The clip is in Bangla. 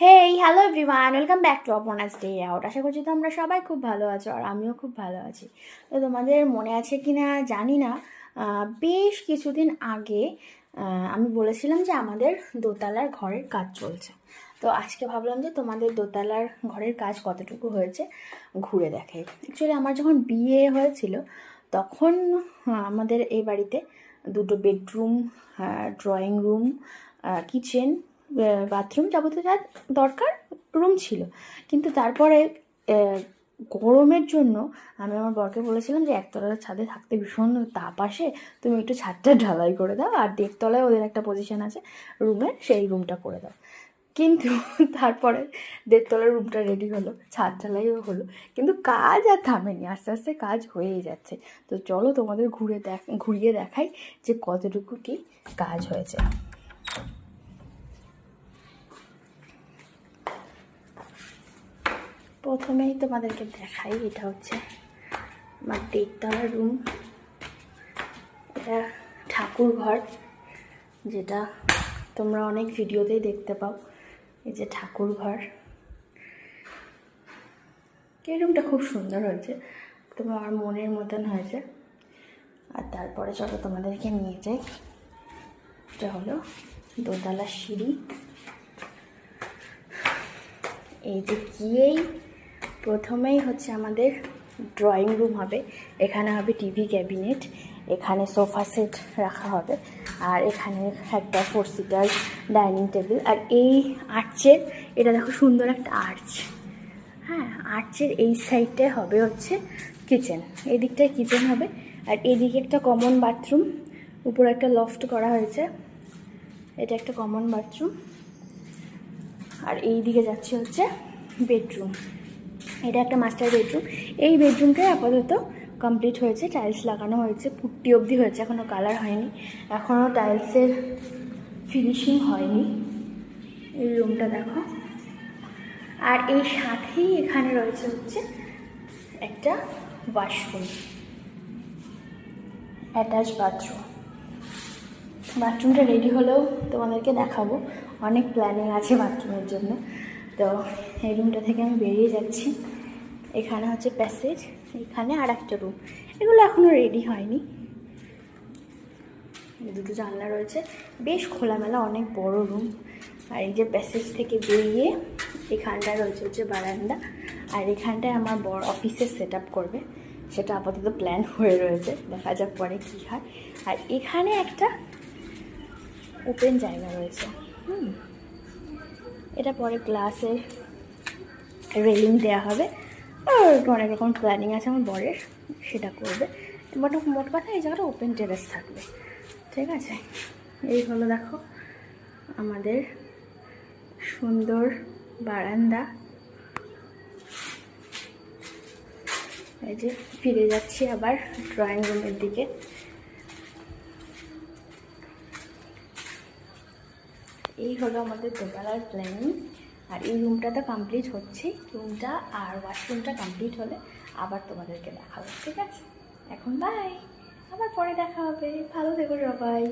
Hey hello everyone, welcome back to Aparna's day out. আশা করছি তোমরা সবাই খুব ভালো আছো আর আমিও খুব ভালো আছি। তো তোমাদের মনে আছে কি না জানি না, বেশ কিছুদিন আগে আমি বলেছিলাম যে আমাদের দোতলার ঘরের কাজ চলছে। তো আজকে ভাবলাম যে তোমাদের দোতলার ঘরের কাজ কতটুকু হয়েছে ঘুরে দেখাই। অ্যাকচুয়ালি আমার যখন বিয়ে হয়েছিল তখন আমাদের এই বাড়িতে দুটো bedroom, drawing room, kitchen, bathroom, যাবতীয় যা দরকার রুম ছিল। কিন্তু তারপরে গরমের জন্য আমি আমার বরকে বলেছিলাম যে একতলার ছাদে থাকতে ভীষণ তাপ আসে, তুমি একটু ছাদটা ঢালাই করে দাও, আর দেড়তলায় ওদের একটা পজিশন আছে রুমের, সেই রুমটা করে দাও। কিন্তু তারপরে দেড়তলার রুমটা রেডি হলো, ছাদ ঢালাইও হলো, কিন্তু কাজ আর থামেনি, আস্তে আস্তে কাজ হয়েই যাচ্ছে। তো চলো তোমাদের ঘুরিয়ে দেখাই যে কতটুকু কি কাজ হয়েছে। প্রথমেই তোমাদেরকে দেখাই, এটা হচ্ছে আমার দেড়তলার রুম। এটা ঠাকুর ঘর, যেটা তোমরা অনেক ভিডিওতেই দেখতে পাও। এই যে ঠাকুর ঘর, এই রুমটা খুব সুন্দর হয়েছে, তোমার আমার মনের মতন হয়েছে। আর তারপরে চলো তোমাদেরকে নিয়ে যাই, এটা হলো দোতলার সিঁড়ি। এই যে গিয়েই প্রথমেই হচ্ছে আমাদের ড্রয়িং রুম হবে। এখানে হবে টিভি ক্যাবিনেট, এখানে সোফা সেট রাখা হবে, আর এখানে একটা 4 সিটার ডাইনিং টেবিল। আর এই আর্চের, এটা দেখো সুন্দর একটা আর্চ, হ্যাঁ, আর্চের এই সাইডটায় হবে হচ্ছে কিচেন, এই দিকটায় কিচেন হবে। আর এদিকে একটা কমন বাথরুম, উপরে একটা লফট করা হয়েছে, এটা একটা কমন বাথরুম। আর এই দিকে যাচ্ছে হচ্ছে বেডরুম, এটা একটা মাস্টার বেডরুম। এই বেডরুমটাই আপাতত কমপ্লিট হয়েছে, টাইলস লাগানো হয়েছে, পুট্টি অবধি হয়েছে, এখনও কালার হয়নি, এখনও টাইলসের ফিনিশিং হয়নি। এই রুমটা দেখো। আর এই সাথেই এখানে রয়েছে হচ্ছে একটা ওয়াশরুম, অ্যাটাচ বাথরুম। বাথরুমটা রেডি হলেও তোমাদেরকে দেখাবো, অনেক প্ল্যানিং আছে বাথরুমের জন্য। তো এই রুমটা থেকে আমি বেরিয়ে যাচ্ছি, এখানে হচ্ছে প্যাসেজ, এখানে আর একটা রুম, এগুলো এখনও রেডি হয়নি। দুটো জানলা রয়েছে, বেশ খোলামেলা, অনেক বড় রুম। আর এই যে প্যাসেজ থেকে বেরিয়ে এখানটায় রয়েছে হচ্ছে বারান্দা, আর এখানটায় আমার বড় অফিসের সেট আপ করবে, সেটা আপাতত প্ল্যান হয়ে রয়েছে, দেখা যাক পরে কী হয়। আর এখানে একটা ওপেন জায়গা রয়েছে, এটা পরে গ্লাসের রেলিং দেওয়া হবে, আর অনেক রকম প্ল্যানিং আছে আমার বরের, সেটা করবে। মোট কথা এই জায়গাটা ওপেন টেরেস থাকবে, ঠিক আছে। এই হলো দেখো আমাদের সুন্দর বারান্দা। এই যে ফিরে যাচ্ছি আবার ড্রয়িং রুমের দিকে। এই হলো আমাদের দোতলার প্ল্যানিং। আর এই রুমটা তো কমপ্লিট হচ্ছে, রুমটা আর ওয়াশরুমটা কমপ্লিট হলে আবার তোমাদেরকে দেখাবো, ঠিক আছে। এখন বাই, আবার পরে দেখা হবে, ভালো থেকো সবাই।